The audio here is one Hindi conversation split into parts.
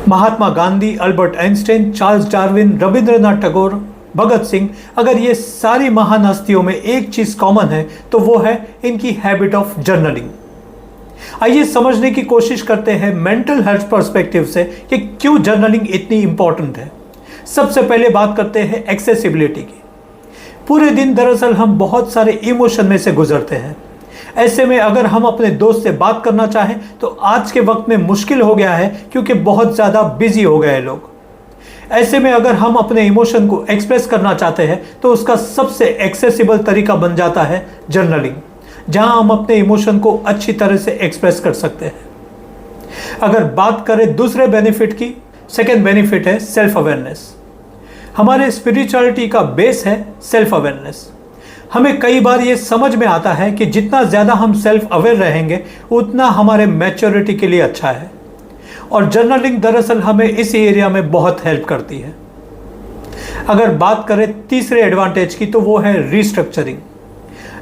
महात्मा Gandhi, Albert Einstein, Charles Darwin, Rabindranath Tagore, Bhagat Singh, अगर ये सारी महान हस्तियों में एक चीज कॉमन है तो वो है इनकी हैबिट ऑफ जर्नलिंग। आइए समझने की कोशिश करते हैं मेंटल हेल्थ पर्सपेक्टिव से कि क्यों जर्नलिंग इतनी इंपॉर्टेंट है। सबसे पहले बात करते हैं एक्सेसिबिलिटी की। पूरे दिन दरअसल हम बहुत सारे इमोशन में से गुजरते हैं। ऐसे में अगर हम अपने दोस्त से बात करना चाहें तो आज के वक्त में मुश्किल हो गया है क्योंकि बहुत ज़्यादा बिजी हो गए लोग। ऐसे में अगर हम अपने इमोशन को एक्सप्रेस करना चाहते हैं तो उसका सबसे एक्सेसिबल तरीका बन जाता है जर्नलिंग, जहां हम अपने इमोशन को अच्छी तरह से एक्सप्रेस कर सकते हैं। अगर बात करें दूसरे बेनिफिट की, सेकेंड बेनिफिट है सेल्फ अवेयरनेस। हमारे स्पिरिचुअलिटी का बेस है सेल्फ अवेयरनेस। हमें कई बार ये समझ में आता है कि जितना ज़्यादा हम सेल्फ अवेयर रहेंगे उतना हमारे मैच्योरिटी के लिए अच्छा है, और जर्नलिंग दरअसल हमें इस एरिया में बहुत हेल्प करती है। अगर बात करें तीसरे एडवांटेज की तो वो है रीस्ट्रक्चरिंग।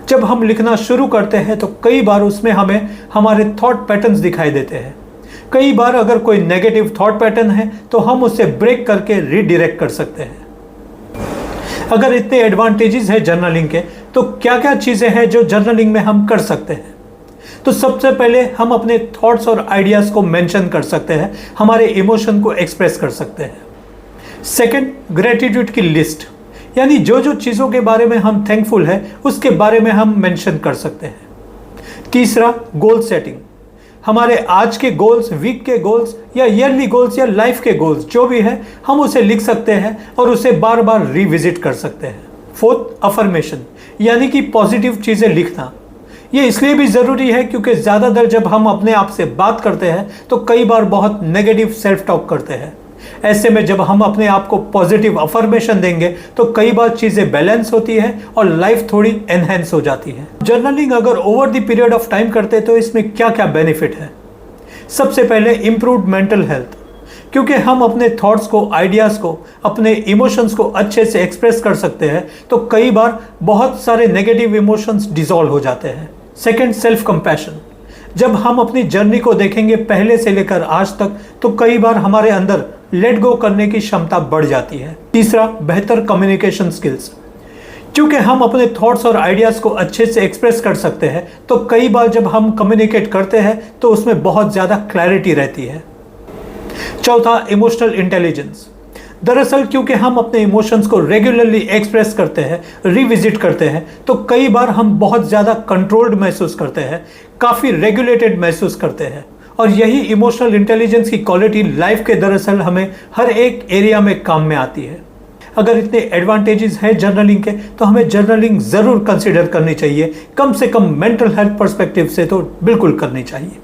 जब हम लिखना शुरू करते हैं तो कई बार उसमें हमें हमारे थॉट पैटर्न्स दिखाई देते हैं। कई बार अगर कोई नेगेटिव थॉट पैटर्न है तो हम उसे ब्रेक करके रीडायरेक्ट कर सकते हैं। अगर इतने एडवांटेजेस है जर्नलिंग के तो क्या क्या चीज़ें हैं जो जर्नलिंग में हम कर सकते हैं। तो सबसे पहले हम अपने थॉट्स और आइडियाज़ को मेंशन कर सकते हैं, हमारे इमोशन को एक्सप्रेस कर सकते हैं। सेकंड, ग्रेटिट्यूड की लिस्ट, यानी जो जो चीज़ों के बारे में हम थैंकफुल है उसके बारे में हम मेंशन कर सकते हैं। तीसरा, गोल सेटिंग। हमारे आज के गोल्स, वीक के गोल्स या ईयरली गोल्स या लाइफ के गोल्स जो भी है हम उसे लिख सकते हैं और उसे बार बार रिविजिट कर सकते हैं। फोर्थ, अफर्मेशन, यानी कि पॉजिटिव चीज़ें लिखना। ये इसलिए भी ज़रूरी है क्योंकि ज़्यादातर जब हम अपने आप से बात करते हैं तो कई बार बहुत नेगेटिव सेल्फ टॉक करते हैं। ऐसे में जब हम अपने आप को पॉजिटिव अफर्मेशन देंगे तो कई बार चीज़ें बैलेंस होती है और लाइफ थोड़ी एनहेंस हो जाती है। जर्नलिंग अगर over the period of time करते तो इसमें क्या क्या बेनिफिट है। सबसे पहले इम्प्रूव्ड मेंटल हेल्थ, क्योंकि हम अपने थॉट्स को, आइडियाज़ को, अपने इमोशंस को अच्छे से एक्सप्रेस कर सकते हैं तो कई बार बहुत सारे नेगेटिव इमोशंस डिसॉल्व हो जाते हैं। Second, self compassion. जब हम अपनी जर्नी को देखेंगे पहले से लेकर आज तक तो कई बार हमारे अंदर लेट गो करने की क्षमता बढ़ जाती है। तीसरा, बेहतर कम्युनिकेशन स्किल्स। क्योंकि हम अपने थॉट्स और आइडियाज़ को अच्छे से एक्सप्रेस कर सकते हैं तो कई बार जब हम कम्युनिकेट करते हैं तो उसमें बहुत ज़्यादा क्लैरिटी रहती है। चौथा, इमोशनल इंटेलिजेंस। दरअसल क्योंकि हम अपने इमोशंस को रेगुलरली एक्सप्रेस करते हैं, रिविजिट करते हैं तो कई बार हम बहुत ज़्यादा कंट्रोल्ड महसूस करते हैं, काफ़ी रेगुलेटेड महसूस करते हैं, और यही इमोशनल इंटेलिजेंस की क्वालिटी लाइफ के दरअसल हमें हर एक एरिया में काम में आती है। अगर इतने एडवांटेजेस हैं जर्नलिंग के तो हमें जर्नलिंग ज़रूर कंसिडर करनी चाहिए, कम से कम मेंटल हेल्थ पर्सपेक्टिव से तो बिल्कुल करनी चाहिए।